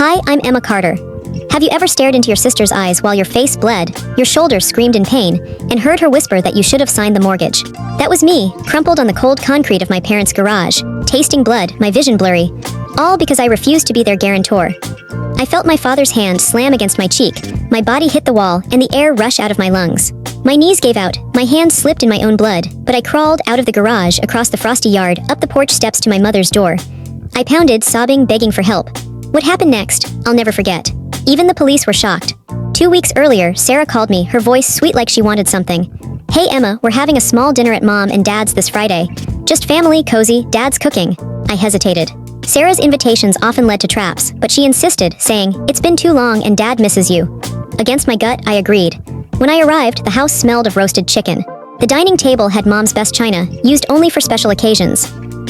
Hi, I'm Emma Carter. Have you ever stared into your sister's eyes while your face bled, your shoulders screamed in pain, and heard her whisper that you should have signed the mortgage? That was me, crumpled on the cold concrete of my parents' garage, tasting blood, my vision blurry, all because I refused to be their guarantor. I felt my father's hand slam against my cheek, my body hit the wall, and the air rush out of my lungs. My knees gave out, my hands slipped in my own blood, but I crawled out of the garage, across the frosty yard, up the porch steps to my mother's door. I pounded, sobbing, begging for help. What happened next, I'll never forget. Even the police were shocked. 2 weeks earlier, Sarah called me, her voice sweet like she wanted something. Hey Emma, we're having a small dinner at Mom and Dad's this Friday. Just family, cozy, Dad's cooking. I hesitated. Sarah's invitations often led to traps, but she insisted, saying, "It's been too long and Dad misses you." Against my gut, I agreed. When I arrived, the house smelled of roasted chicken. The dining table had Mom's best china, used only for special occasions.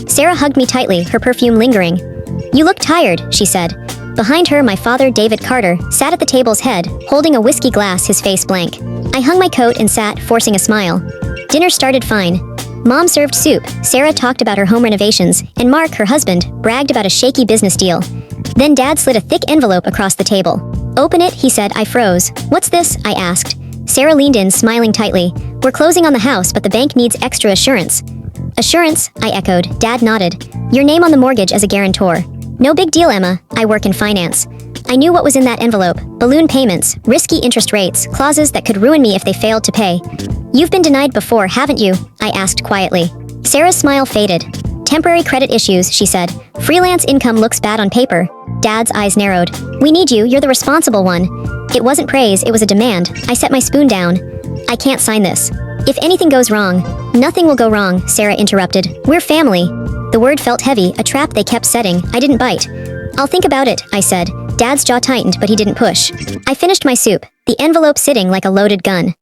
Sarah hugged me tightly, her perfume lingering. "You look tired," she said. Behind her, my father, David Carter, sat at the table's head, holding a whiskey glass, his face blank. I hung my coat and sat, forcing a smile. Dinner started fine. Mom served soup, Sarah talked about her home renovations, and Mark, her husband, bragged about a shaky business deal. Then Dad slid a thick envelope across the table. "Open it," he said. I froze. "What's this?" I asked. Sarah leaned in, smiling tightly. "We're closing on the house, but the bank needs extra assurance." "Assurance?" I echoed. Dad nodded. "Your name on the mortgage as a guarantor." "No big deal, Emma. I work in finance." I knew what was in that envelope. Balloon payments, risky interest rates, clauses that could ruin me if they failed to pay. "You've been denied before, haven't you?" I asked quietly. Sarah's smile faded. "Temporary credit issues," she said. "Freelance income looks bad on paper." Dad's eyes narrowed. "We need you, you're the responsible one." It wasn't praise, it was a demand. I set my spoon down. "I can't sign this. If anything goes wrong." "Nothing will go wrong," Sarah interrupted. "We're family." The word felt heavy, a trap they kept setting. I didn't bite. "I'll think about it," I said. Dad's jaw tightened, but he didn't push. I finished my soup, the envelope sitting like a loaded gun.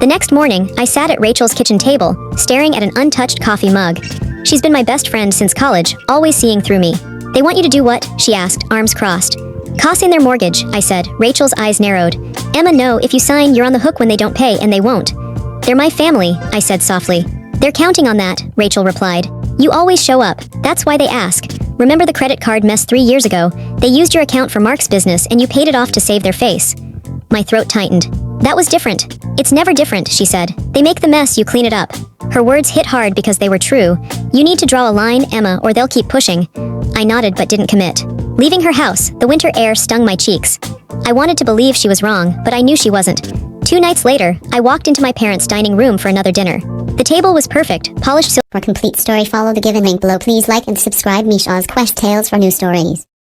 The next morning, I sat at Rachel's kitchen table, staring at an untouched coffee mug. She's been my best friend since college, always seeing through me. "They want you to do what?" she asked, arms crossed. "Cosign their mortgage," I said. Rachel's eyes narrowed. "Emma, no, if you sign, you're on the hook when they don't pay, and they won't." "They're my family," I said softly. "They're counting on that," Rachel replied. "You always show up. That's why they ask. Remember the credit card mess 3 years ago? They used your account for Mark's business and you paid it off to save their face." My throat tightened. "That was different." "It's never different," she said. "They make the mess, you clean it up." Her words hit hard because they were true. "You need to draw a line, Emma, or they'll keep pushing." I nodded but didn't commit. Leaving her house, the winter air stung my cheeks. I wanted to believe she was wrong, but I knew she wasn't. 2 nights later, I walked into my parents' dining room for another dinner. The table was perfect, polished silver. For a complete story, follow the given link below. Please like and subscribe Meesha's Quest Tales for new stories.